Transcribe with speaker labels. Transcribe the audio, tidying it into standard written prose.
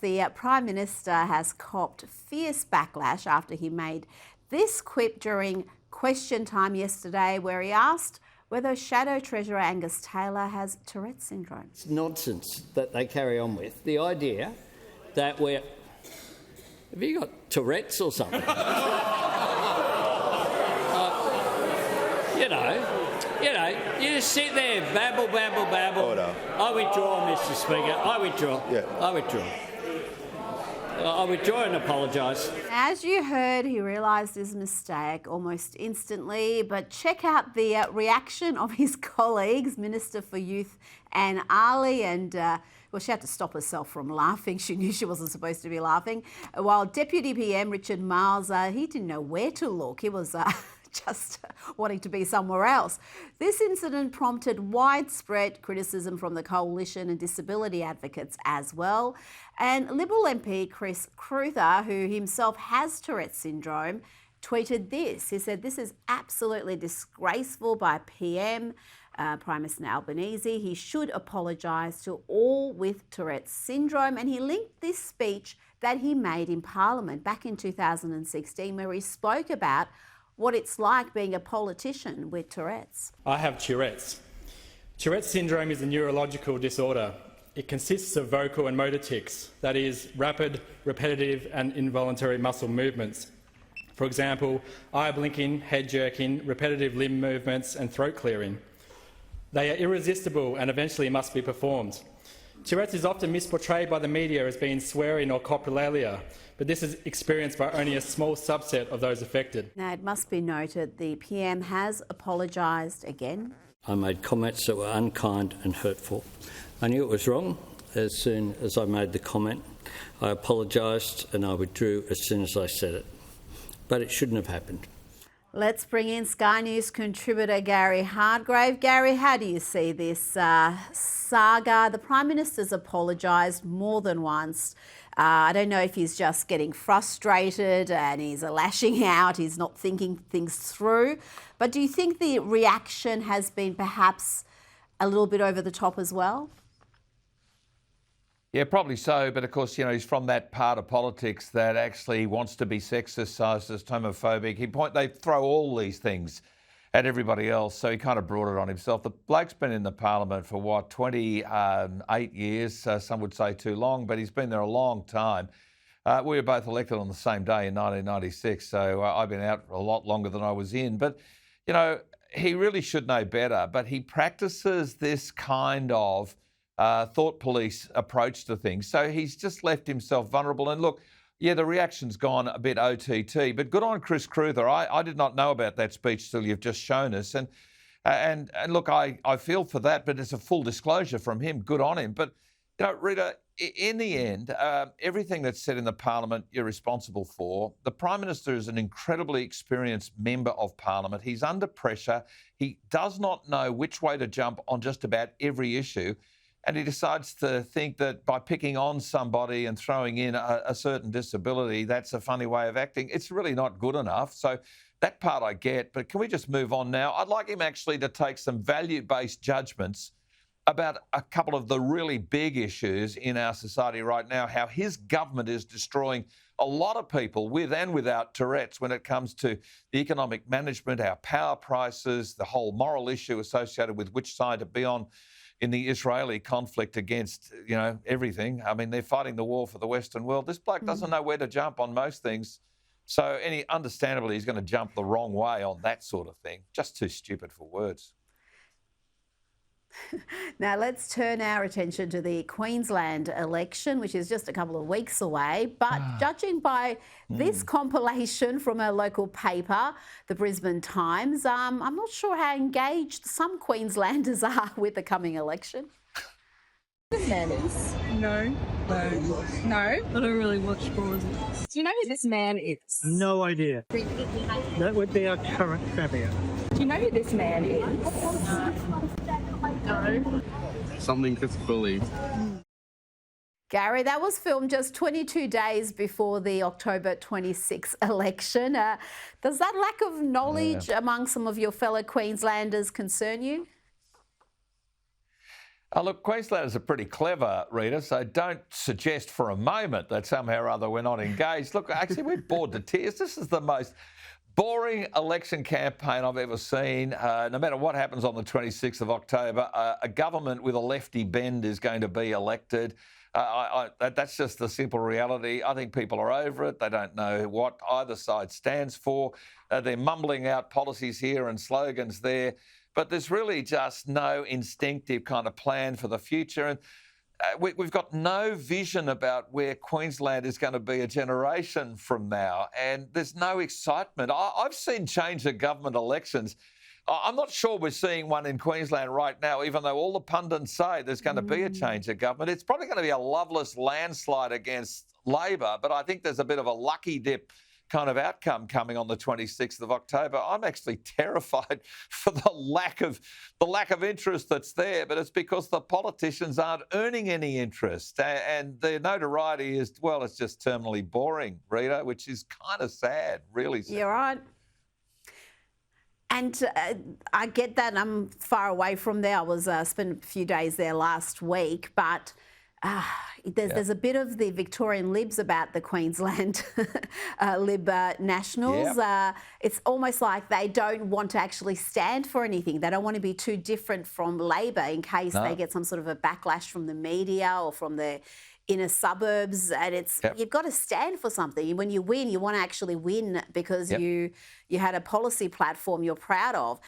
Speaker 1: The Prime Minister has copped fierce backlash after he made this quip during question time yesterday, where he asked whether Shadow Treasurer Angus Taylor has Tourette syndrome.
Speaker 2: It's nonsense that they carry on with. The idea that we're... Have you got Tourette's or something? You just sit there, babble.
Speaker 3: Order.
Speaker 2: I withdraw, Mr Speaker. I withdraw.
Speaker 3: Yeah.
Speaker 2: I withdraw and apologise.
Speaker 1: As you heard, he realised his mistake almost instantly, but check out the reaction of his colleagues, Minister for Youth Anne Ali, and well, she had to stop herself from laughing. She knew she wasn't supposed to be laughing. While Deputy PM Richard Marles, he didn't know where to look. He was just wanting to be somewhere else. This incident prompted widespread criticism from the Coalition and disability advocates as well. And Liberal MP Chris Cruther, who himself has Tourette syndrome, tweeted this. He said, "This is absolutely disgraceful by PM, Prime Minister Albanese. He should apologise to all with Tourette syndrome." And he linked this speech that he made in Parliament back in 2016, where he spoke about what it's like being a politician with Tourette's.
Speaker 4: I have Tourette's. Tourette's syndrome is a neurological disorder. It consists of vocal and motor tics, that is, rapid, repetitive and involuntary muscle movements. For example, eye blinking, head jerking, repetitive limb movements and throat clearing. They are irresistible and eventually must be performed. Tourette's is often misportrayed by the media as being swearing or coprolalia, but this is experienced by only a small subset of those affected.
Speaker 1: Now, it must be noted the PM has apologised again.
Speaker 2: I made comments that were unkind and hurtful. I knew it was wrong as soon as I made the comment. I apologised and I withdrew as soon as I said it. But it shouldn't have happened.
Speaker 1: Let's bring in Sky News contributor Gary Hardgrave. Gary, how do you see this saga? The Prime Minister's apologised more than once. I don't know if he's just getting frustrated and he's lashing out, he's not thinking things through. But do you think the reaction has been perhaps a little bit over the top as well?
Speaker 5: Yeah, probably so. But of course, he's from that part of politics that actually wants to be sexist, sexist, homophobic. They throw all these things at everybody else. So he kind of brought it on himself. The bloke's been in the parliament for 28 years. Some would say too long, but he's been there a long time. We were both elected on the same day in 1996. So I've been out a lot longer than I was in. But, he really should know better. But he practices this kind of thought police approach to things. So he's just left himself vulnerable. And look, yeah, the reaction's gone a bit OTT, but good on Chris Cruther. I did not know about that speech till you've just shown us. And look, I feel for that, but it's a full disclosure from him. Good on him. But, Rita, in the end, everything that's said in the Parliament, you're responsible for. The Prime Minister is an incredibly experienced member of Parliament. He's under pressure. He does not know which way to jump on just about every issue. And he decides to think that by picking on somebody and throwing in a certain disability, that's a funny way of acting. It's really not good enough. So that part I get. But can we just move on now? I'd like him actually to take some value-based judgments about a couple of the really big issues in our society right now, how his government is destroying a lot of people with and without Tourette's when it comes to the economic management, our power prices, the whole moral issue associated with which side to be on in the Israeli conflict against, everything. I mean, they're fighting the war for the Western world. This bloke doesn't know where to jump on most things. So understandably, he's going to jump the wrong way on that sort of thing. Just too stupid for words.
Speaker 1: Now, let's turn our attention to the Queensland election, which is just a couple of weeks away. But judging by this compilation from a local paper, the Brisbane Times, I'm not sure how engaged some Queenslanders are with the coming election.
Speaker 6: This man is?
Speaker 7: No. I don't really watch sports.
Speaker 6: Do you know who this man is?
Speaker 7: No idea. That would be our current Premier.
Speaker 6: Do you know who this man is?
Speaker 7: No.
Speaker 3: Something that's bullied.
Speaker 1: Gary, that was filmed just 22 days before the October 26 election. Does that lack of knowledge among some of your fellow Queenslanders concern you?
Speaker 5: Look, Queenslanders are pretty clever, Rita, so don't suggest for a moment that somehow or other we're not engaged. Look, actually, we're bored to tears. This is the most boring election campaign I've ever seen. No matter what happens on the 26th of October, a government with a lefty bend is going to be elected. That's just the simple reality. I think people are over it. They don't know what either side stands for. They're mumbling out policies here and slogans there. But there's really just no instinctive kind of plan for the future. And we've got no vision about where Queensland is going to be a generation from now. And there's no excitement. I've seen change of government elections. I'm not sure we're seeing one in Queensland right now, even though all the pundits say there's going to be a change of government. It's probably going to be a loveless landslide against Labor, but I think there's a bit of a lucky dip kind of outcome coming on the 26th of October. I'm actually terrified for the lack of interest that's there, but it's because the politicians aren't earning any interest, and their notoriety is, well, it's just terminally boring, Rita, which is kind of sad, really sad.
Speaker 1: You're right. And I get that. I'm far away from there. I was spent a few days there last week, but there's a bit of the Victorian Libs about the Queensland Lib Nationals.
Speaker 5: Yep.
Speaker 1: It's almost like they don't want to actually stand for anything. They don't want to be too different from Labor in case they get some sort of a backlash from the media or from the inner suburbs. And it's you've got to stand for something. When you win, you want to actually win because you had a policy platform you're proud of.